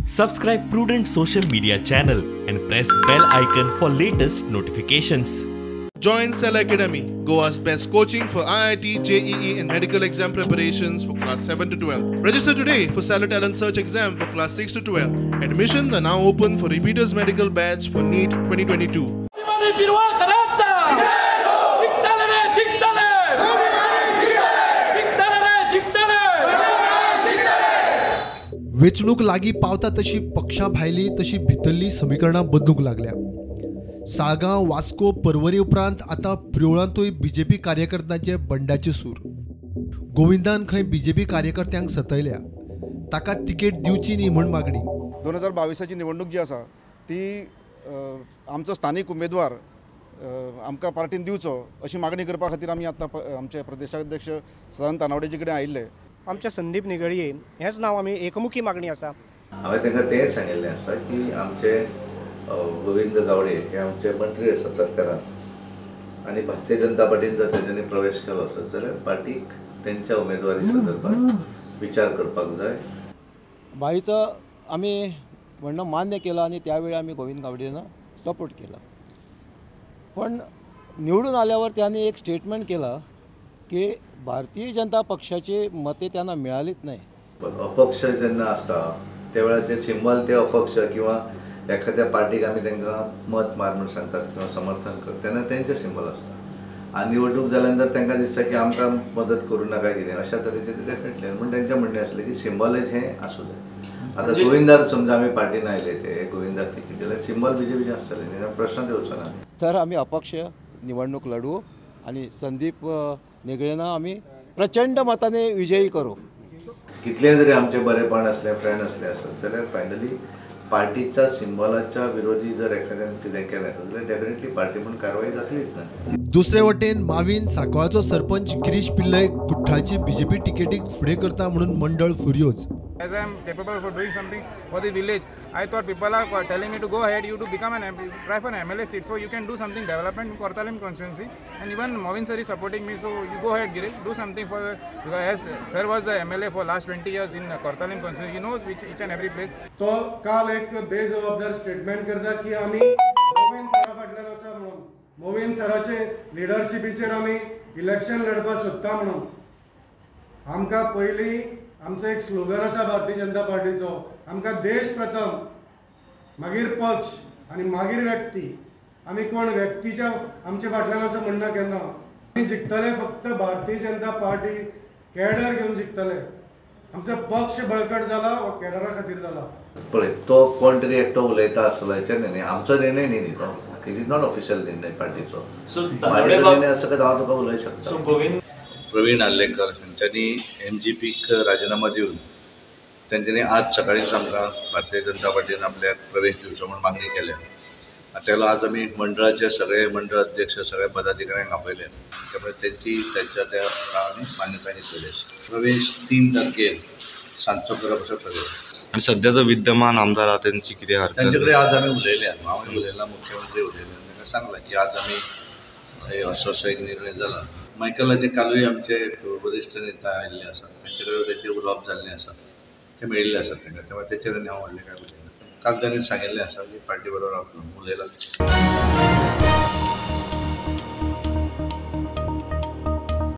Subscribe Prudent social media channel and press bell icon for latest notifications. Join Cell Academy, Goa's best coaching for IIT, JEE and medical exam preparations for class 7 to 12. Register today for Cell Talent Search exam for class 6 to 12. Admissions are now open for repeaters medical batch for NEET 2022. वेचणूक लागी पावता तशी पक्षा भायली तशी भितरली समीकरणां बदलूंक लागल्या। साळगांव, वास्को, पर्वरी उपरांत आता प्रियोळांतूय बीजेपी कार्यकर्त्यांचे बंडाचे सूर। गोविंदान खंय बीजेपी कार्यकर्त्यांक सतयल्या, ताका तिकेट दिवची न्ही म्हण मागणी। 2022ची निवडणूक जी आसा ती आमचो स्थानिक उमेदवार आमकां पार्टीन दिवचो अशी मागणी करपा खातीर आमी आतां आमचे प्रदेशाध्यक्ष सदानंद तानावडेजी कडेन आयिल्ले। आमचे संदीप निगळये हेच नाव आमी एकमुखी मागणी आसा। हांवें तांकां तें सांगिल्लें आसा की आमचे गोविंद गावडे हे आमचे मंत्री आसात सरकारान आनी भारतीय जनता पार्टीन जर तेंच्यांनी प्रवेश केलो आसत जाल्यार पार्टीक तेंच्या उमेदवारी संदर्भात विचार करपाक जाय। बाईचं आम्ही म्हणणं मान्य केलं आणि त्यावेळी आम्ही गोविंद गावडेंना सपोर्ट केला, पण निवडून आल्यावर त्यांनी एक स्टेटमेंट केलं की भारतीय जनता पक्षाची मते त्यांना मिळालीच नाही। अपक्ष जेन्ना आसता त्या वेळाचे सिंबल ते अपक्ष किंवा एखाद्या पार्टीक आमी तांकां मत मार म्हणून सांगतात किंवा समर्थन करतात तेन्ना तेंचे सिंबल आसता आनी निवडणूक जाल्या नंतर तांकां दिसता की आमकां मदत करूं नाका कितें अशा तरेचे ते डेफिनेटली म्हण तेंचें म्हणणें आसलें की सिंबलच हें आसूं जाय। आतां गोविंदाक समजा आमी पार्टीन आयले ते गोविंदाक तिकीट दिल्यार सिंबल बीजेपीचें आसतलें तेन्ना प्रश्नच येवचो ना। तर आम्ही अपक्ष निवडणूक लढवू आणि संदीप निगळेंना आम्ही प्रचंड मताने विजयी करू। कितले जरी आमचे बरेपण असले फ्रेंड असले आसत जाल्यार फायनली पार्टीच्या सिंबलाच्या विरोधी जर एखाद्यान कितें केलें आसत जाल्यार डेफिनेटली पार्टी म्हणून कारवाई जातलीच ना। दुसरे वटेन मावीन सांकवाळचो सरपंच गिरीश पिल्लय कुठ्ठाळची बीजेपी तिकेटीक फुडें करता म्हणून मंडळ फुर्योज। As I am capable for doing something for the village, I thought people are telling me to go ahead, you to become try for an MLA seat, so you can do something development in Kortalim constituency, and even Movin sir is supporting me, so you go ahead, Girish, do something for because as sir was the MLA for last 20 years in Kortalim constituency, you know each and every place. तो काल एक बेजबाबदार statement करता की आम्ही मोविन सरा फाटल्यान आसा म्हणून, मोविन सराचे लिडरशिपीचेर आम्ही इलेक्शन लढपाक सोदता म्हणून। आमकां पयली आमचो एक स्लोगन आसा भारतीय जनता पार्टीचो, आमकां देश प्रथम, मागीर पक्ष आनी मागीर व्यक्ती। आमी कोण व्यक्तीच्या आमच्या फाटल्यान आसा म्हणना केन्ना। आमी जिखतले फक्त भारतीय जनता पार्टी कॅडर घेवन जिखतले। आमचो पक्ष बळकट जाला वा कॅडरा खातीर जाला। पळय तो कोण तरी एकटो उलयता आसलो हेचेर न्ही आमचो निर्णय न्ही तो, इट इज नॉट ऑफिशियल निर्णय पार्टीचो। पार्टीचो निर्णय आसा जाल्यार हांव तुका उलय शकता। प्रवीण आल्लेकर हांच्यांनी MGPक राजीनामा दिवन तेंच्यांनी आज सकाळीच आमकां भारतीय जनता पार्टीन आपल्याक प्रवेश दिवचो म्हूण मागणी केल्या। तेलो आज आमी मंडळाचे सगळे मंडळ अध्यक्ष सगळे पदाधिकाऱ्यांक आपयले, त्यामुळे त्यांच्या त्या काळांनी मान्यताय घेतलेली आसा। प्रवेश 3 तारखेर सांजचो करप असो ठरयला। आणि सध्याचो विद्यमान आमदार आहा त्यांची कितें हरकत? त्यांचे कडेन आज आमी उलयल्या, हांवें उलयला, मुख्यमंत्री उलयले, तांकां सांगलां की आज आमी असो असो एक निर्णय जाला। मायकलाचे कालूय आमचे वरिश्ठ नेता आयिल्ले आसात, तांचे कडेन तेंचे उलोवप जाल्लें आसा, ते मेळिल्ले आसात तांकां, त्यामुळे तेचेर आनी हांव व्हडलें कांय उलयना। काल तांणी सांगिल्लें आसा की पार्टी बरोबर हांव उलयलां।